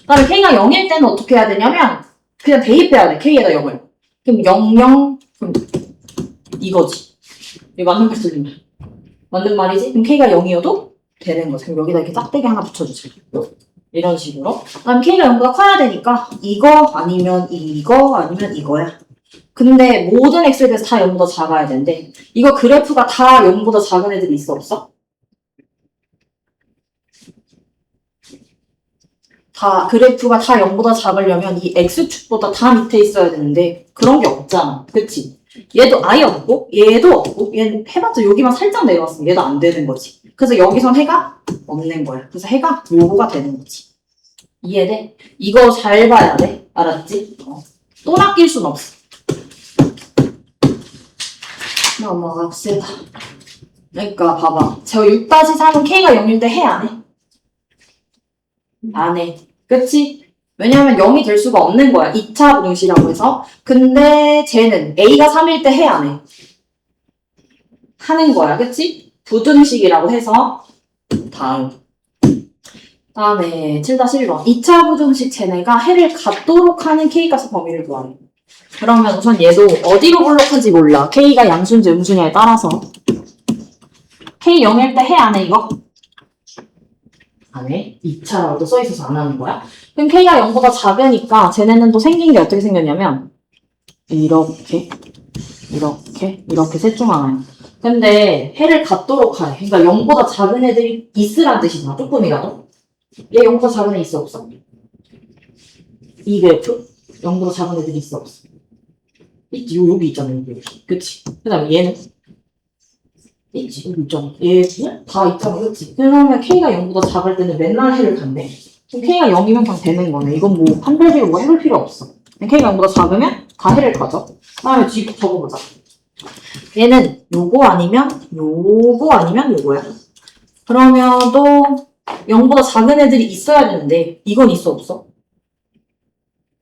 그다음에 k가 0일 때는 어떻게 해야 되냐면 그냥 대입해야 돼. k에다 0을. 그럼 0, 0 그럼 이거지. 이거 맞는 말 틀리면. 맞는 말이지? 그럼 k가 0이어도 되는 거지. 그럼 여기다 이렇게 짝대기 하나 붙여주자. 이런 식으로. 그다음 k가 0보다 커야 되니까 이거 아니면 이거 아니면 이거야. 근데 모든 x에 대해서 다 0보다 작아야 되는데 이거 그래프가 다 0보다 작은 애들이 있어 없어? 그래프가 다 0보다 작으려면 이 x축보다 다 밑에 있어야 되는데 그런 게 없잖아. 그치? 얘도 아예 없고 얘도 없고 얘는 해봤자 여기만 살짝 내려왔으면 얘도 안 되는 거지. 그래서 여기선 해가 없는 거야. 그래서 해가 요거가 되는 거지. 이해돼? 이거 잘 봐야 돼. 알았지? 또 낚일 순 없어. 넘어갑시다. 그러니까 봐봐. 저 6-3은 K가 0일 때 해 안 해? 안 해. 그치? 왜냐면 0이 될 수가 없는 거야. 2차 부등식이라고 해서. 근데 쟤는 A가 3일 때 해 안 해? 하는 거야. 그치? 부등식이라고 해서 다음에 7-1번. 2차 부등식 쟤네가 해를 갖도록 하는 K값의 범위를 구하래. 그러면 우선 얘도 어디로 볼록한지 몰라. K가 양수인지 음수냐에 따라서. K 0일 때 해 안 해 이거? 안 해? 2차라고 써있어서 안 하는 거야? 그럼 K가 0보다 작으니까 쟤네는 또 생긴 게 어떻게 생겼냐면 이렇게 셋 중 하나야. 근데 해를 갖도록 하래. 그러니까 0보다 작은 애들이 있으란 뜻이잖아. 조금이라도. 얘 0보다 작은 애 있어 없어? 이 그래프? 0보다 작은 애들이 있어 없어? 있지. 여기 있잖아. 여기. 그치? 그 다음에 얘는? 있지. 여기 있잖아. 얘 다 있잖아. 그치? 그러면 K가 0보다 작을 때는 맨날 해를 간대. 그럼 K가 0이면 그냥 되는 거네. 이건 뭐 판별식으로 뭐 해볼 필요 없어. K가 0보다 작으면 다 해를 가져. 그 다음에 뒤 적어보자. 얘는 요거 아니면 요거야. 그러면 또 0보다 작은 애들이 있어야 되는데 이건 있어 없어?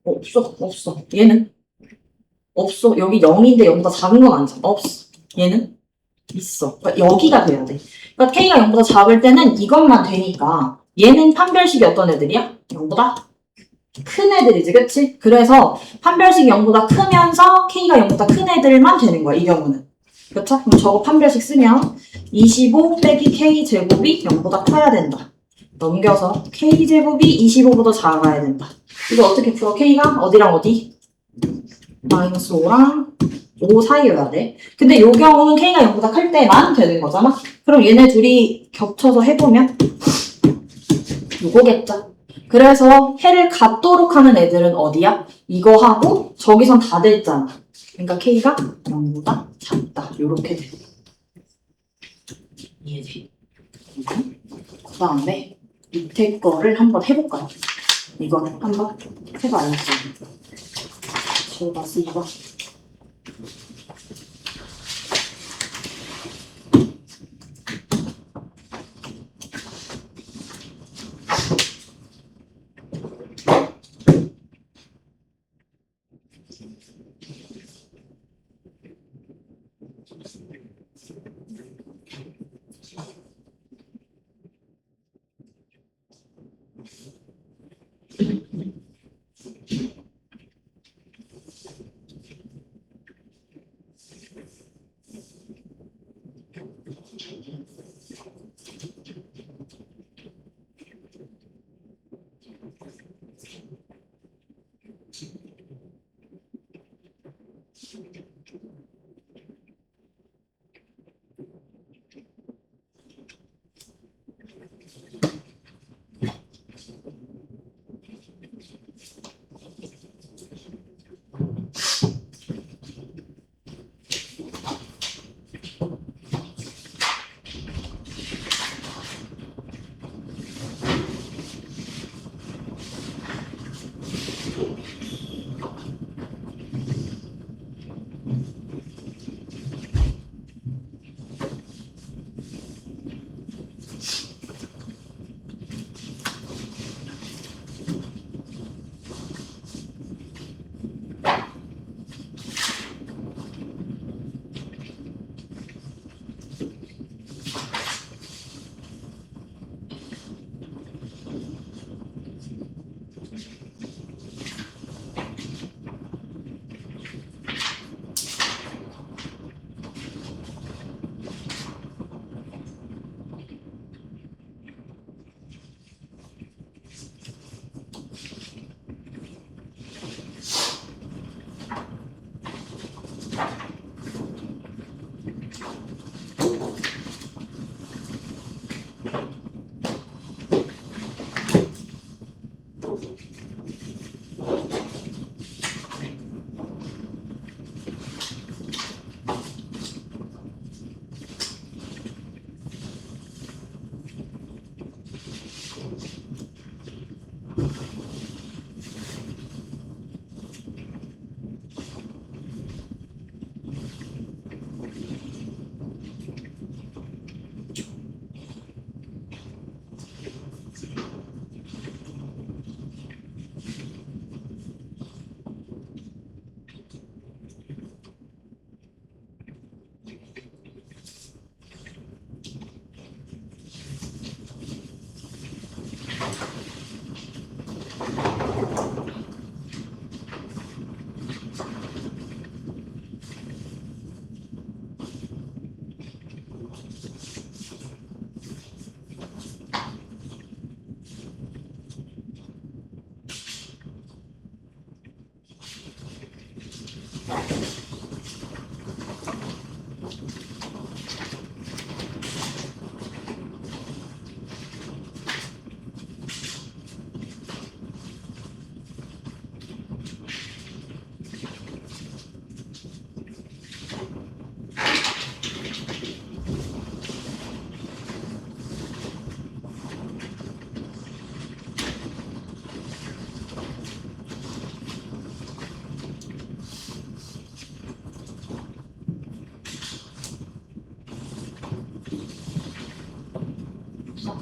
없어. 얘는? 없어. 여기 0인데 0보다 작은 건 아니잖아. 없어. 얘는? 있어. 그러니까 여기가 돼야 돼. 그러니까 K가 0보다 작을 때는 이것만 되니까 얘는 판별식이 어떤 애들이야? 0보다 큰 애들이지. 그치? 그래서 판별식이 0보다 크면서 K가 0보다 큰 애들만 되는 거야. 이 경우는. 그쵸? 그럼 저거 판별식 쓰면 25 빼기 K제곱이 0보다 커야 된다. 넘겨서 K제곱이 25보다 작아야 된다. 이거 어떻게 풀어? K가 어디랑 어디? 마이너스 5랑 5 사이여야 돼. 근데 요 경우는 K가 0보다 클 때만 되는 거잖아? 그럼 얘네 둘이 겹쳐서 해보면 요거겠죠? 그래서 해를 갖도록 하는 애들은 어디야? 이거 하고 저기선 다 됐잖아. 그러니까 K가 0보다 작다. 요렇게 돼. 이해돼? 그 다음에 밑에 거를 한번 해볼까요? 이거는 한번 해봐야지. 저봤어 이거.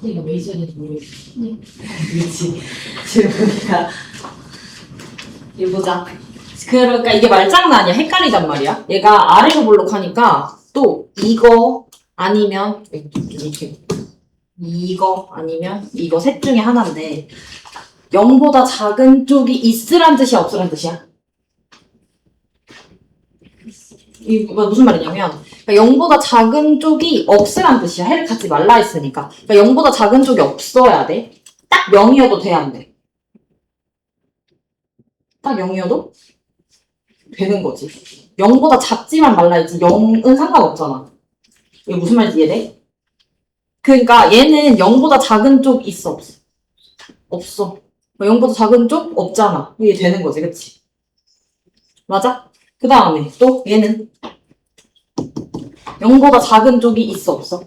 이거 왜 있어야 되는지 모르겠어. 그렇지. 지금 보니까. 이거 보자. 그러니까 이게 말장난이야. 헷갈리단 말이야. 얘가 아래로 볼록하니까 또 이거 아니면 이렇게 이거 아니면 이거 셋 중에 하나인데 0보다 작은 쪽이 있으란 뜻이야, 없으란 뜻이야? 이거 무슨 말이냐면 그러니까 0보다 작은 쪽이 없으란 뜻이야. 해를 갖지 말라 했으니까. 그러니까 0보다 작은 쪽이 없어야 돼. 딱 0이어도 돼, 안 돼? 딱 0이어도 되는 거지. 0보다 작지만 말라 했지 0은 상관없잖아. 이게 무슨 말인지 이해돼? 그러니까 얘는 0보다 작은 쪽 있어, 없어? 없어. 0보다 작은 쪽 없잖아. 이게 되는 거지, 그치? 맞아? 그 다음에 또 얘는 0보다 작은 쪽이 있어, 없어?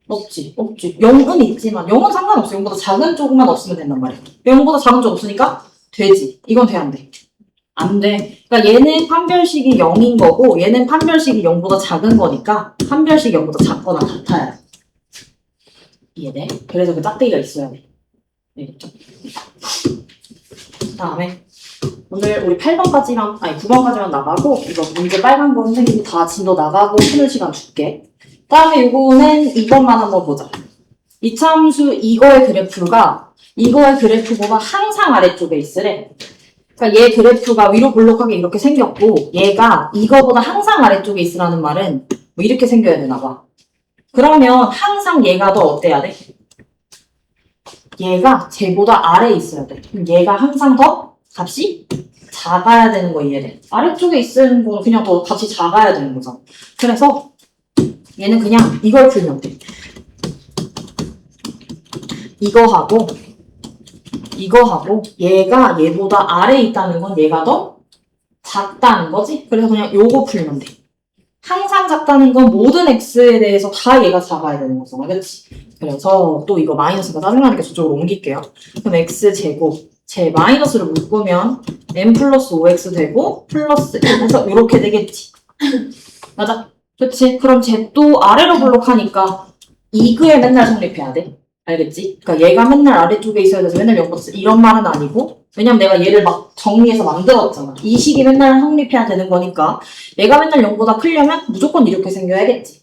없지, 없지. 0은 있지만 0은 상관없어. 0보다 작은 쪽만 없으면 된단 말이야. 0보다 작은 쪽 없으니까 되지. 이건 돼, 안 돼? 안 돼. 그러니까 얘는 판별식이 0인 거고 얘는 판별식이 0보다 작은 거니까 판별식이 0보다 작거나 같아야 돼. 이해돼? 그래서 그 짝대기가 있어야 돼. 알겠죠? 그 다음에 오늘 우리 8번까지만, 아니 9번까지만 나가고 이거 문제 빨간 거 선생님이 다 진도 나가고 쉬는 시간 줄게. 그 다음에 이거는 2번만 한번 보자. 이참수 이거의 그래프가 이거의 그래프보다 항상 아래쪽에 있으래. 그러니까 얘 그래프가 위로 볼록하게 이렇게 생겼고 얘가 이거보다 항상 아래쪽에 있으라는 말은 뭐 이렇게 생겨야 되나 봐. 그러면 항상 얘가 더 어때야 돼? 얘가 쟤보다 아래에 있어야 돼. 그럼 얘가 항상 더 값이 작아야 되는 거 이해돼. 아래쪽에 있는 거 그냥 더 값이 작아야 되는 거잖아. 그래서 얘는 그냥 이걸 풀면 돼. 이거하고 얘가 얘보다 아래에 있다는 건 얘가 더 작다는 거지? 그래서 그냥 요거 풀면 돼. 항상 작다는 건 모든 x에 대해서 다 얘가 작아야 되는 거잖아. 그치? 그래서 또 이거 마이너스가 짜증나니까 저쪽으로 옮길게요. 그럼 x제곱 제 마이너스를 묶으면 n 플러스 5x 되고 플러스 1 해서 이렇게 되겠지. 맞아? 그치? 그럼 쟤 또 아래로 블록하니까 이그에 맨날 성립해야 돼. 알겠지? 그러니까 얘가 맨날 아래쪽에 있어야 돼서 맨날 연거 쓰 이런 말은 아니고 왜냐면 내가 얘를 막 정리해서 만들었잖아. 이 식이 맨날 성립해야 되는 거니까 얘가 맨날 0보다 크려면 무조건 이렇게 생겨야겠지.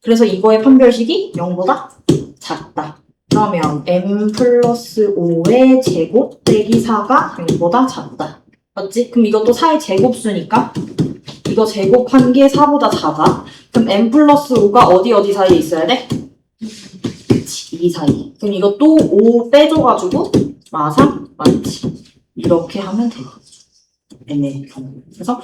그래서 이거의 판별식이 0보다 작다. 그러면 m 플러스 5의 제곱 빼기 4가 0보다 작다. 맞지? 그럼 이것도 4의 제곱수니까 이거 제곱한 게 4보다 작아. 그럼 m 플러스 5가 어디 사이에 있어야 돼? 그치, 이 사이. 그럼 이것도 5 빼줘가지고 마삼 맞지? 이렇게 하면 돼. 그래서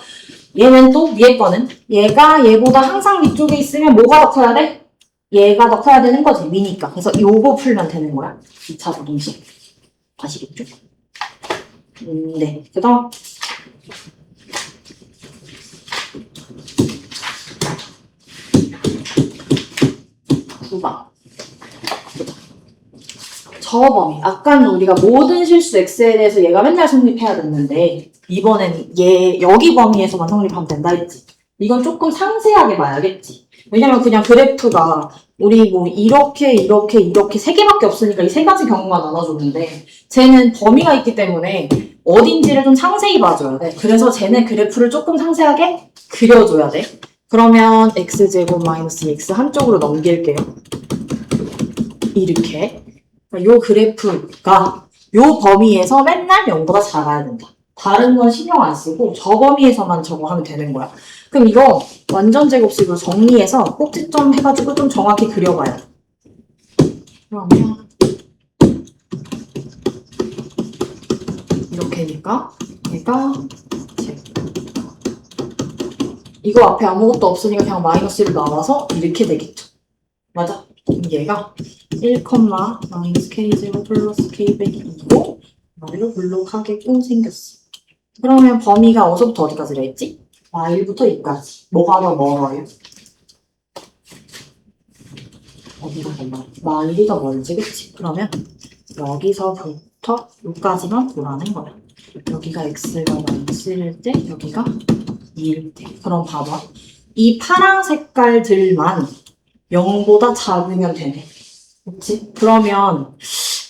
얘는 또 위에 거는 얘가 얘보다 항상 위쪽에 있으면 뭐가 더 커야 돼? 얘가 더 커야 되는 거지, 위니까. 그래서 요거 풀면 되는 거야. 2차 부동식. 아시겠죠? 네. 그 다음. 9번. 저 범위. 아까는 우리가 모든 실수 x에 대해서 얘가 맨날 성립해야 됐는데 이번엔 얘 여기 범위에서만 성립하면 된다 했지. 이건 조금 상세하게 봐야겠지. 왜냐면 그냥 그래프가 우리 뭐 이렇게 세 개밖에 없으니까 이 세 가지 경우만 나눠줬는데 쟤는 범위가 있기 때문에 어딘지를 좀 상세히 봐줘야 돼. 그래서 쟤네 그래프를 조금 상세하게 그려줘야 돼. 그러면 x제곱 마이너스 x 한쪽으로 넘길게요. 이렇게. 요 그래프가 요 범위에서 맨날 0보다 작아야 된다. 다른 건 신경 안 쓰고 저 범위에서만 저거 하면 되는 거야. 그럼 이거 완전 제곱식으로 정리해서 꼭지점 해가지고 좀 정확히 그려봐요. 그러면 이렇게니까 얘가 제곱. 이거 앞에 아무것도 없으니까 그냥 마이너스를 나와서 이렇게 되겠죠. 맞아? 그럼 얘가 1, 마이너스 k0 플러스 k 빼기 2고 말로 블록하게끔 생겼어. 그러면 범위가 어디서부터 어디까지 했지? y1부터 2까지. 뭐가 더 멀어요? 어디가 더 멀어? y1이 더 멀지, 그치? 그러면 여기서부터 여기까지만 보라는 거야. 여기가 x가 마이너스1일 때, 여기가 2일 때. 그럼 봐봐. 이 파란 색깔들만 0보다 작으면 되네. 그치? 그러면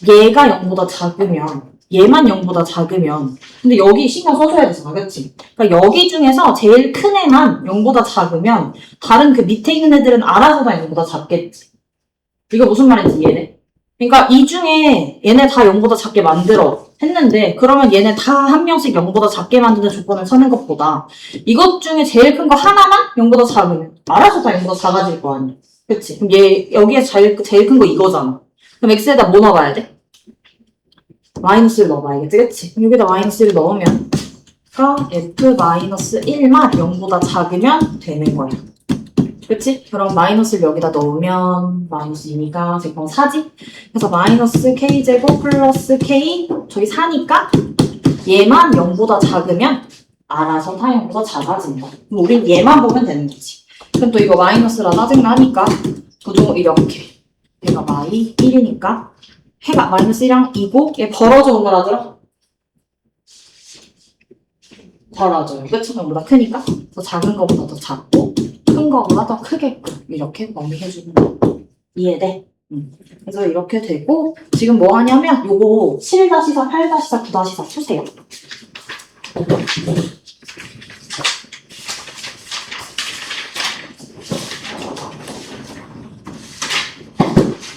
얘가 0보다 작으면 얘만 0보다 작으면 근데 여기 신경 써줘야 되잖아. 그치? 그러니까 여기 중에서 제일 큰 애만 0보다 작으면 다른 그 밑에 있는 애들은 알아서 다 0보다 작겠지. 이거 무슨 말인지 이해돼? 그러니까 이 중에 얘네 다 0보다 작게 만들어 했는데 그러면 얘네 다 한 명씩 0보다 작게 만드는 조건을 찾는 것보다 이것 중에 제일 큰 거 하나만 0보다 작으면 알아서 다 0보다 작아질 거 아니야. 그치? 그럼 얘 여기에서 제일 큰 거 이거잖아. 그럼 x에다 뭐 넣어봐야 돼? 마이너스를 넣어봐야겠지, 그치? 그럼 여기다 마이너스를 넣으면 f-1만 0보다 작으면 되는 거야. 그치? 그럼 마이너스를 여기다 넣으면 마이너스 2니까 제곱 4지? 그래서 마이너스 k제곱 플러스 k 저기 4니까 얘만 0보다 작으면 알아서 다 0보다 작아진다. 그럼 우린 얘만 보면 되는 거지. 그럼 또 이거 마이너스라 짜증나니까 부등호 이렇게 얘가 마이 1이니까 해가 마이너스 1이랑 2고 얘 벌어져 오므라들어? 벌어져요. 그쵸? 0보다 크니까 더 작은 거보다 더 작고 큰 거보다 더 크게끔 이렇게 범위해주는 거 이해돼? 그래서 이렇게 되고 지금 뭐 하냐면 요거 7-4, 8-4, 9-4 푸세요.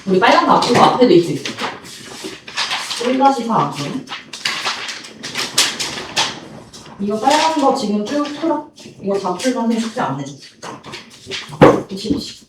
우리 빨간 거 앞으로 앞에도 있지. 1-4 안거든? 이거 빨간 거 지금 쭉 풀어. 이거 다 풀면 숙제 안 내줘. 20씩.